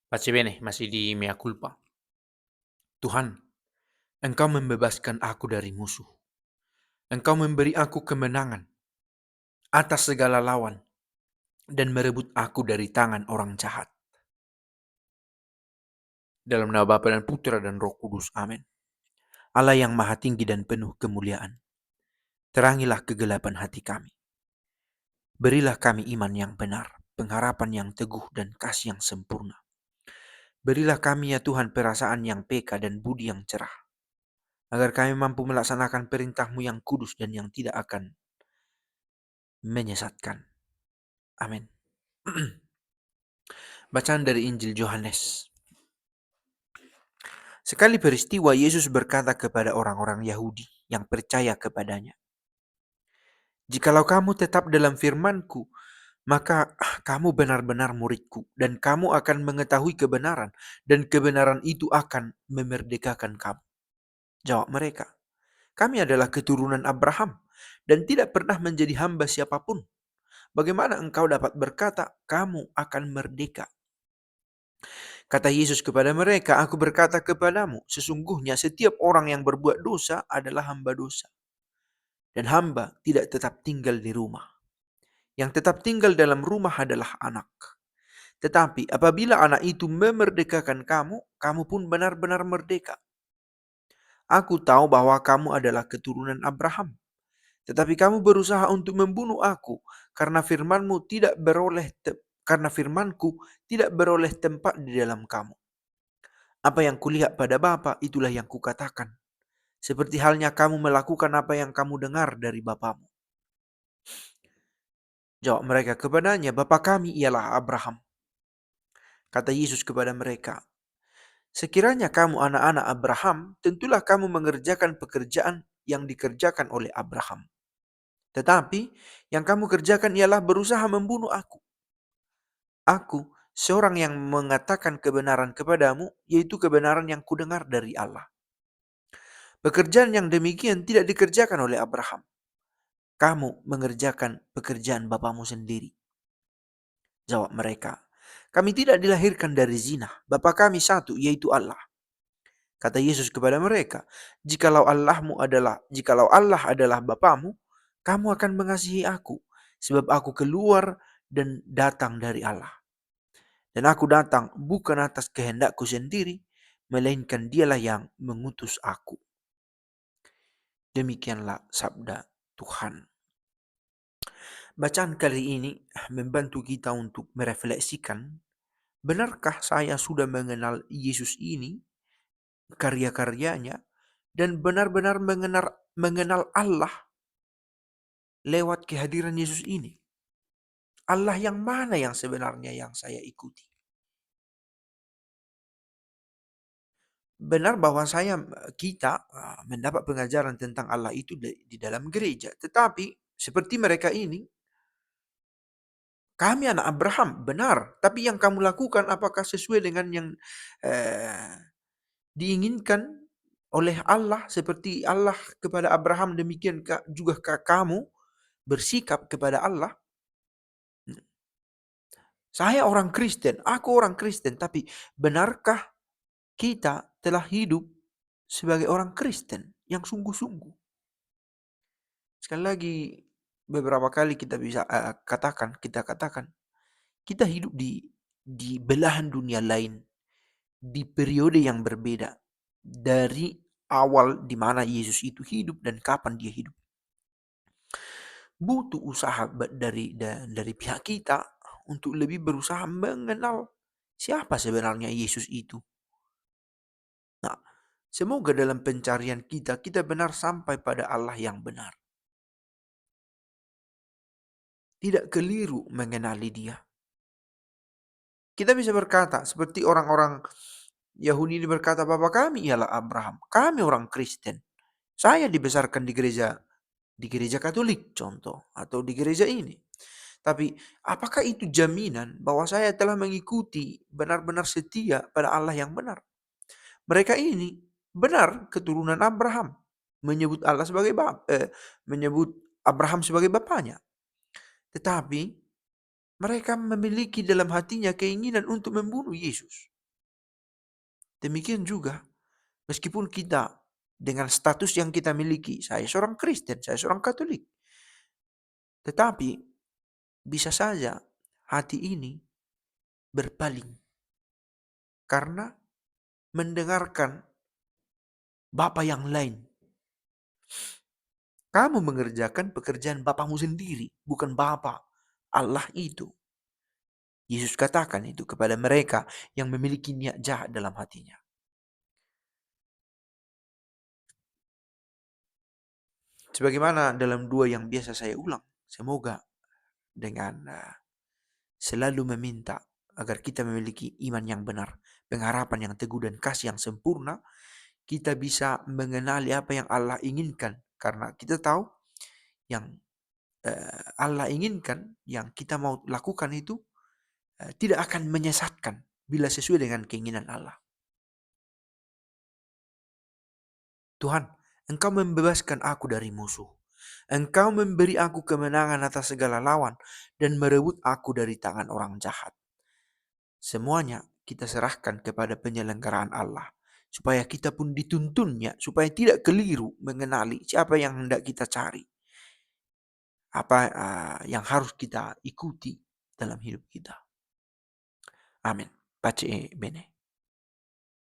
Pace bene, masih di mea culpa. Tuhan, Engkau membebaskan aku dari musuh. Engkau memberi aku kemenangan atas segala lawan dan merebut aku dari tangan orang jahat. Dalam nama Bapa dan Putra dan Roh Kudus. Amin. Allah yang maha tinggi dan penuh kemuliaan, terangilah kegelapan hati kami. Berilah kami iman yang benar, pengharapan yang teguh dan kasih yang sempurna. Berilah kami ya Tuhan perasaan yang peka dan budi yang cerah, agar kami mampu melaksanakan perintah-Mu yang kudus dan yang tidak akan menyesatkan. Amin. Bacaan dari Injil Yohanes. Sekali peristiwa Yesus berkata kepada orang-orang Yahudi yang percaya kepadanya, "Jikalau kamu tetap dalam firman-Ku, maka kamu benar-benar murid-Ku, dan kamu akan mengetahui kebenaran, dan kebenaran itu akan memerdekakan kamu." Jawab mereka, "Kami adalah keturunan Abraham, dan tidak pernah menjadi hamba siapapun. Bagaimana engkau dapat berkata, kamu akan merdeka?" Kata Yesus kepada mereka, "Aku berkata kepadamu, sesungguhnya setiap orang yang berbuat dosa adalah hamba dosa. Dan hamba tidak tetap tinggal di rumah. Yang tetap tinggal dalam rumah adalah anak. Tetapi apabila anak itu memerdekakan kamu, kamu pun benar-benar merdeka. Aku tahu bahwa kamu adalah keturunan Abraham. Tetapi kamu berusaha untuk membunuh aku karena firmanku tidak beroleh tempat di dalam kamu. Apa yang kulihat pada Bapa, itulah yang kukatakan. Seperti halnya kamu melakukan apa yang kamu dengar dari bapamu." Jawab mereka kepadanya, "Bapa kami ialah Abraham." Kata Yesus kepada mereka, "Sekiranya kamu anak-anak Abraham, tentulah kamu mengerjakan pekerjaan yang dikerjakan oleh Abraham. Tetapi yang kamu kerjakan ialah berusaha membunuh aku. Aku, seorang yang mengatakan kebenaran kepadamu, yaitu kebenaran yang kudengar dari Allah. Pekerjaan yang demikian tidak dikerjakan oleh Abraham. Kamu mengerjakan pekerjaan bapamu sendiri." Jawab mereka, "Kami tidak dilahirkan dari zina. Bapa kami satu, yaitu Allah." Kata Yesus kepada mereka, jikalau Allah adalah Bapamu, kamu akan mengasihi aku, sebab aku keluar dan datang dari Allah. Dan aku datang bukan atas kehendakku sendiri, melainkan Dialah yang mengutus aku." Demikianlah sabda Tuhan. Bacaan kali ini membantu kita untuk merefleksikan, benarkah saya sudah mengenal Yesus ini, karya-karyanya, dan benar-benar mengenal Allah lewat kehadiran Yesus ini? Allah yang mana yang sebenarnya yang saya ikuti? Benar bahwa kita mendapat pengajaran tentang Allah itu di dalam gereja. Tetapi seperti mereka ini, kami anak Abraham, benar. Tapi yang kamu lakukan apakah sesuai dengan yang eh, diinginkan oleh Allah? Seperti Allah kepada Abraham, demikian juga kamu bersikap kepada Allah. Saya orang Kristen, aku orang Kristen, tapi benarkah kita telah hidup sebagai orang Kristen yang sungguh-sungguh? Sekali lagi, beberapa kali kita bisa katakan, kita hidup di belahan dunia lain, di periode yang berbeda dari awal di mana Yesus itu hidup dan kapan dia hidup. Butuh usaha dari pihak kita untuk lebih berusaha mengenal siapa sebenarnya Yesus itu. Nah, semoga dalam pencarian kita benar sampai pada Allah yang benar. Tidak keliru mengenali Dia. Kita bisa berkata seperti orang-orang Yahudi ini berkata, "Bapa kami ialah Abraham." Kami orang Kristen. Saya dibesarkan di gereja Katolik contoh, atau di gereja ini. Tapi apakah itu jaminan bahwa saya telah mengikuti benar-benar setia pada Allah yang benar? Mereka ini benar keturunan Abraham, menyebut menyebut Abraham sebagai bapaknya. Tetapi mereka memiliki dalam hatinya keinginan untuk membunuh Yesus. Demikian juga, meskipun kita dengan status yang kita miliki, saya seorang Kristen, saya seorang Katolik, tetapi bisa saja hati ini berpaling karena mendengarkan bapa yang lain. Kamu mengerjakan pekerjaan bapamu sendiri, bukan Bapa Allah itu. Yesus katakan itu kepada mereka yang memiliki niat jahat dalam hatinya. Sebagaimana dalam dua yang biasa saya ulang, semoga dengan selalu meminta agar kita memiliki iman yang benar, pengharapan yang teguh dan kasih yang sempurna, kita bisa mengenali apa yang Allah inginkan. Karena kita tahu yang Allah inginkan, yang kita mau lakukan itu tidak akan menyesatkan bila sesuai dengan keinginan Allah. Tuhan, Engkau membebaskan aku dari musuh. Engkau memberi aku kemenangan atas segala lawan dan merebut aku dari tangan orang jahat. Semuanya kita serahkan kepada penyelenggaraan Allah, supaya kita pun dituntunnya, supaya tidak keliru mengenali siapa yang hendak kita cari, apa yang harus kita ikuti dalam hidup kita. Amin. Pace bene.